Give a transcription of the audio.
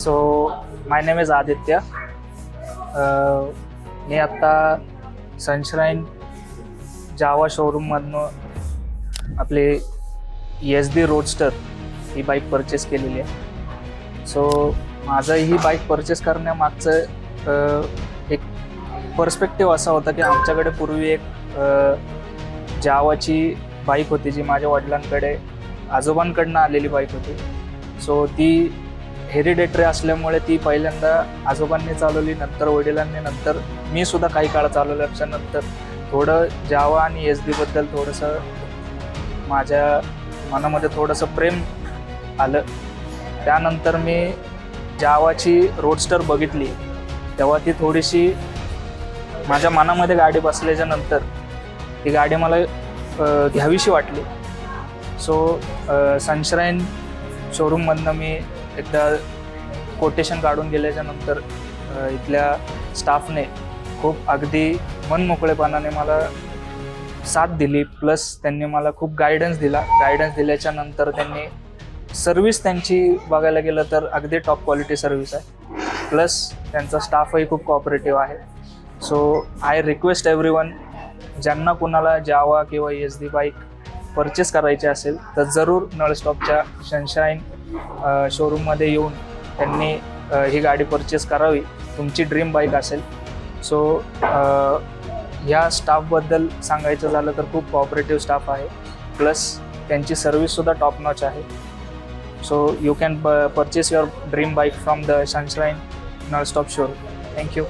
So my name is Aditya. मी आत्ता Sunshine Jawa शोरूममधनं आपली SD रोडस्टर ही बाईक परचेस केलेली आहे. सो माझं ही बाईक परचेस करण्यामागचं एक पर्स्पेक्टिव्ह असा होता की आमच्याकडे पूर्वी एक जावाची बाईक होती जी माझ्या वडिलांकडे आजोबांकडनं आलेली बाईक होती. सो ती हेरिडेटरी असल्यामुळे ती पहिल्यांदा आजोबांनी चालवली, नंतर वडिलांनी, नंतर मी सुद्धा काही काळ चालवल्यानंतर थोडं जावा आणि SD बद्दल थोडंसं माझ्या मनामध्ये थोडंसं प्रेम आलं. त्यानंतर मी जावाची रोडस्टर बघितली तेव्हा ती थोडीशी माझ्या मनामध्ये गाडी बसल्याच्या नंतर ती गाडी मला घ्यावीशी वाटली. सो सनशाईन शोरूममधनं मी एकदा कोटेशन काढून गेल्याच्या नंतर इथल्या स्टाफने खूप अगदी मनमोकळेपणाने मला साथ दिली. प्लस त्यांनी मला खूप गायडन्स दिल्याच्या नंतर त्यांनी सर्व्हिस त्यांची बघायला गेलं तर अगदी टॉप क्वालिटी सर्व्हिस आहे. प्लस त्यांचा स्टाफही खूप कॉपरेटिव्ह आहे. सो आय रिक्वेस्ट एव्हरीवन, ज्यांना कुणाला जावा किंवा SD बाईक परचेस करायची असेल तर जरूर नळस्टॉपच्या सनशाईन शोरूममध्ये येऊन त्यांनी ही गाडी परचेस करावी. तुमची ड्रीम बाईक असेल. सो ह्या स्टाफबद्दल सांगायचं झालं तर खूप कॉपरेटिव्ह स्टाफ आहे. प्लस त्यांची सर्व्हिससुद्धा टॉप नॉच आहे. So you can purchase your dream bike from the Sunshine नळस्टॉप शोरूम. थँक्यू.